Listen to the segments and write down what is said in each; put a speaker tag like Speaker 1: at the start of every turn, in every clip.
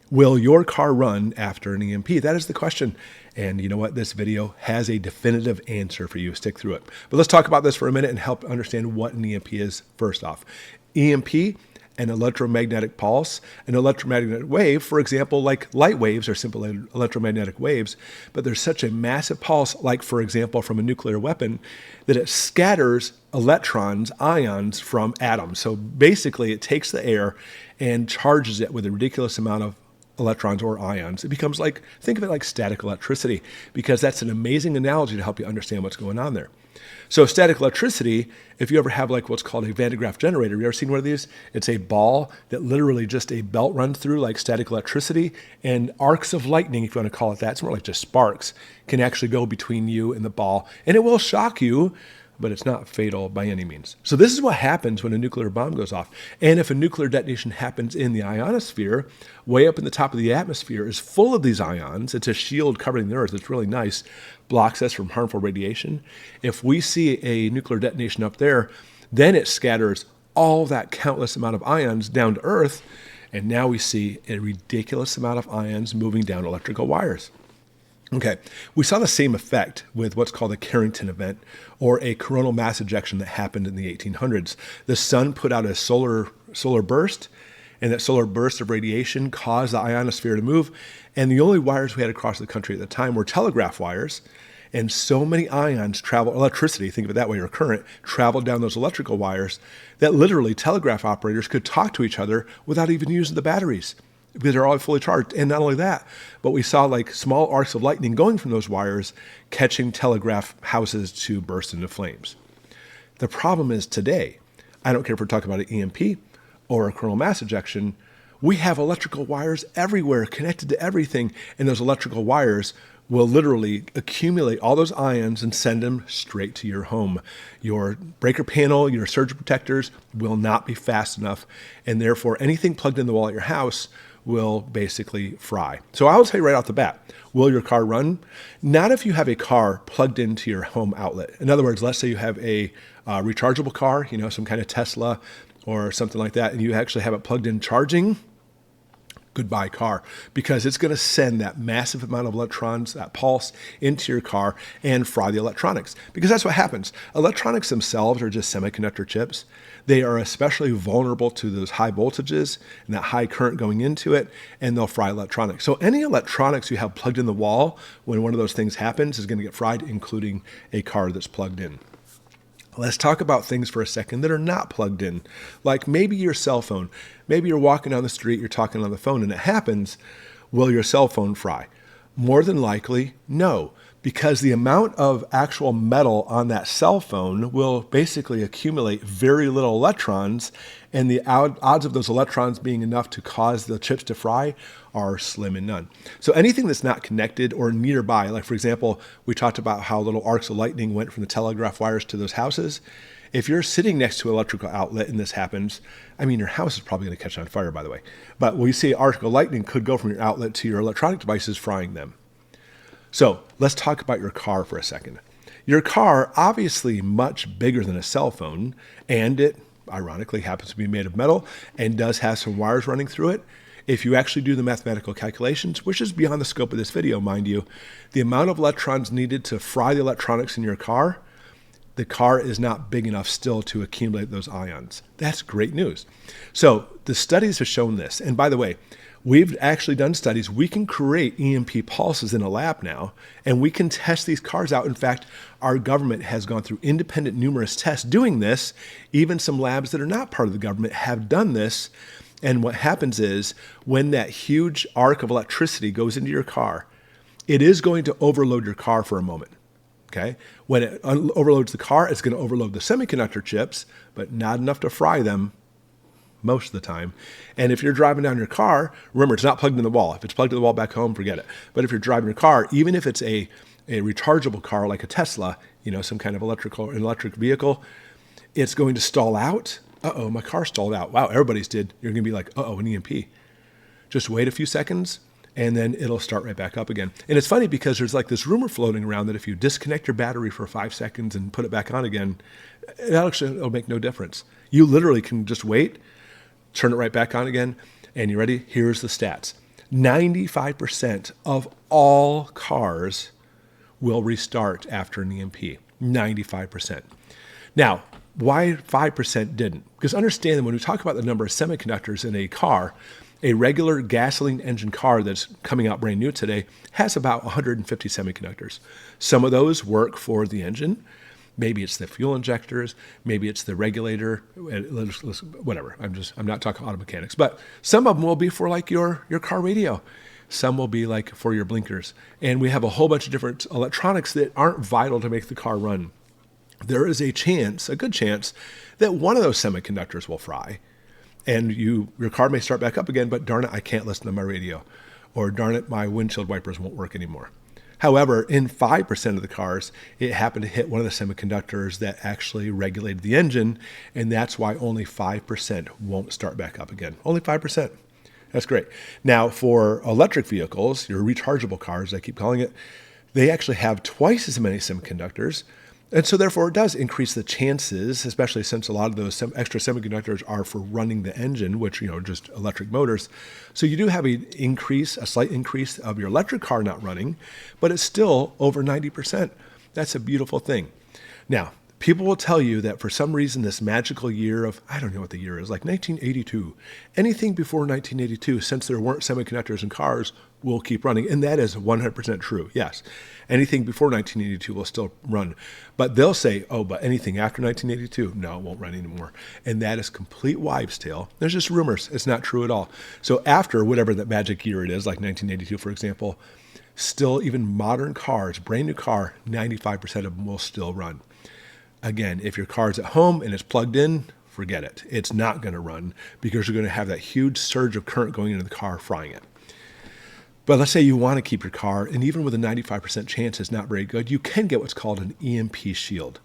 Speaker 1: Will your car run after an EMP? That is the question. And you know what? This video has a definitive answer for you. Stick through it. But let's talk about this for a minute and help understand what an EMP is first off. EMP, an electromagnetic pulse, an electromagnetic wave, for example, like light waves are simple electromagnetic waves, but there's such a massive pulse, like for example, from a nuclear weapon, that it scatters electrons, ions from atoms. So basically it takes the air and charges it with a ridiculous amount of electrons or ions. It becomes like, think of it like static electricity, because that's an amazing analogy to help you understand what's going on there. So static electricity, if you ever have like what's called a Van de Graaff generator, you ever seen one of these? It's a ball that literally just a belt runs through like static electricity, and arcs of lightning, if you want to call it that, it's more like just sparks, can actually go between you and the ball, and it will shock you, but it's not fatal by any means. So this is what happens when a nuclear bomb goes off. And if a nuclear detonation happens in the ionosphere, way up in the top of the atmosphere is full of these ions. It's a shield covering the Earth. It's really nice, blocks us from harmful radiation. If we see a nuclear detonation up there, then it scatters all that countless amount of ions down to Earth, and now we see a ridiculous amount of ions moving down electrical wires. Okay, we saw the same effect with what's called a Carrington event, or a coronal mass ejection that happened in the 1800s. The sun put out a solar burst, and that solar burst of radiation caused the ionosphere to move, and the only wires we had across the country at the time were telegraph wires, and so many ions travel, electricity, think of it that way, or current, traveled down those electrical wires that literally telegraph operators could talk to each other without even using the batteries, because they're all fully charged. And not only that, but we saw like small arcs of lightning going from those wires, catching telegraph houses to burst into flames. The problem is today, I don't care if we're talking about an EMP or a coronal mass ejection, we have electrical wires everywhere connected to everything, and those electrical wires will literally accumulate all those ions and send them straight to your home. Your breaker panel, your surge protectors will not be fast enough, and therefore anything plugged in the wall at your house will basically fry. So I'll tell you right off the bat, will your car run? Not if you have a car plugged into your home outlet. In other words, let's say you have a rechargeable car, you know, some kind of Tesla or something like that, and you actually have it plugged in charging. Goodbye car, because it's going to send that massive amount of electrons, that pulse, into your car and fry the electronics. Because that's what happens. Electronics themselves are just semiconductor chips. They are especially vulnerable to those high voltages and that high current going into it, and they'll fry electronics. So any electronics you have plugged in the wall when one of those things happens is going to get fried, including a car that's plugged in. Let's talk about things for a second that are not plugged in, like maybe your cell phone. Maybe you're walking down the street, you're talking on the phone, and it happens. Will your cell phone fry? More than likely, no, because the amount of actual metal on that cell phone will basically accumulate very little electrons, and the odds of those electrons being enough to cause the chips to fry are slim and none. So anything that's not connected or nearby, like for example, we talked about how little arcs of lightning went from the telegraph wires to those houses. If you're sitting next to an electrical outlet and this happens, I mean, your house is probably going to catch on fire, by the way. But when you see arc of lightning could go from your outlet to your electronic devices, frying them. So let's talk about your car for a second. Your car, obviously much bigger than a cell phone, and it ironically happens to be made of metal and does have some wires running through it. If you actually do the mathematical calculations, which is beyond the scope of this video, mind you, the amount of electrons needed to fry the electronics in your car, the car is not big enough still to accumulate those ions. That's great news. So the studies have shown this. And by the way, we've actually done studies. We can create EMP pulses in a lab now, and we can test these cars out. In fact, our government has gone through independent numerous tests doing this. Even some labs that are not part of the government have done this. And what happens is when that huge arc of electricity goes into your car, it is going to overload your car for a moment. Okay? When it overloads the car, it's going to overload the semiconductor chips, but not enough to fry them most of the time. And if you're driving down your car, remember, it's not plugged in the wall. If it's plugged in the wall back home, forget it. But if you're driving your car, even if it's a rechargeable car like a Tesla, you know, some kind of electric vehicle, it's going to stall out. Uh-oh, my car stalled out. Wow, everybody's did. You're going to be like, uh-oh, an EMP. Just wait a few seconds, and then it'll start right back up again. And it's funny because there's like this rumor floating around that if you disconnect your battery for 5 seconds and put it back on again, it'll make no difference. You literally can just wait, turn it right back on again, and you ready? Here's the stats. 95% of all cars will restart after an EMP. 95%. Now, why 5% didn't? Because understand that when we talk about the number of semiconductors in a car, a regular gasoline engine car that's coming out brand new today has about 150 semiconductors. Some of those work for the engine. Maybe it's the fuel injectors, maybe it's the regulator, whatever. I'm not talking auto mechanics, but some of them will be for like your car radio. Some will be like for your blinkers. And we have a whole bunch of different electronics that aren't vital to make the car run. There is a chance, a good chance, that one of those semiconductors will fry. And your car may start back up again, but darn it, I can't listen to my radio. Or darn it, my windshield wipers won't work anymore. However, in 5% of the cars, it happened to hit one of the semiconductors that actually regulated the engine, and that's why only 5% won't start back up again. Only 5%. That's great. Now, for electric vehicles, your rechargeable cars, I keep calling it, they actually have twice as many semiconductors. And so therefore it does increase the chances, especially since a lot of those extra semiconductors are for running the engine, which, just electric motors. So you do have a slight increase of your electric car not running, but it's still over 90%. That's a beautiful thing. Now, people will tell you that for some reason, this magical year of, I don't know what the year is, like 1982, anything before 1982, since there weren't semiconductors in cars, will keep running. And that is 100% true. Yes. Anything before 1982 will still run. But they'll say, oh, but anything after 1982, no, it won't run anymore. And that is complete wives' tale. There's just rumors. It's not true at all. So after whatever that magic year it is, like 1982, for example, still even modern cars, brand new car, 95% of them will still run. Again, if your car's at home and it's plugged in, forget it. It's not going to run because you're going to have that huge surge of current going into the car, frying it. But let's say you want to keep your car, and even with a 95% chance it's not very good, you can get what's called an EMP Shield.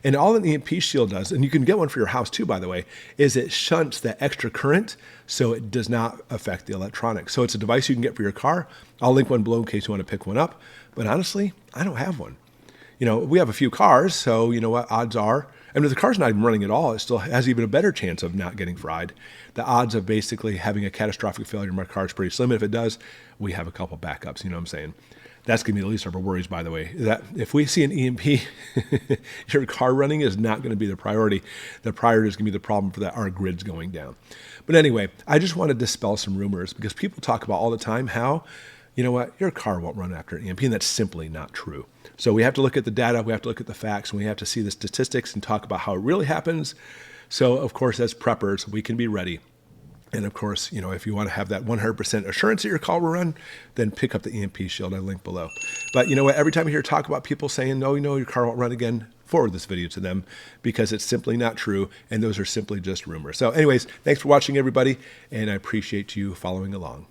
Speaker 1: And all an EMP Shield does, and you can get one for your house too, by the way, is it shunts that extra current so it does not affect the electronics. So it's a device you can get for your car. I'll link one below in case you want to pick one up. But honestly, I don't have one. We have a few cars, so you know what, odds are, and if the car's not even running at all, it still has even a better chance of not getting fried. The odds of basically having a catastrophic failure in my car is pretty slim. And if it does, we have a couple backups, you know what I'm saying? That's going to be the least of our worries, by the way. That if we see an EMP, your car running is not going to be the priority. The priority is going to be the problem for that our grid's going down. But anyway, I just want to dispel some rumors because people talk about all the time how, you know what, your car won't run after an EMP, and that's simply not true. So we have to look at the data, we have to look at the facts, and we have to see the statistics and talk about how it really happens. So, of course, as preppers, we can be ready. And of course, if you want to have that 100% assurance that your car will run, then pick up the EMP Shield I linked below. But you know what? Every time you hear talk about people saying, no, your car won't run again, forward this video to them because it's simply not true. And those are simply just rumors. So anyways, thanks for watching, everybody. And I appreciate you following along.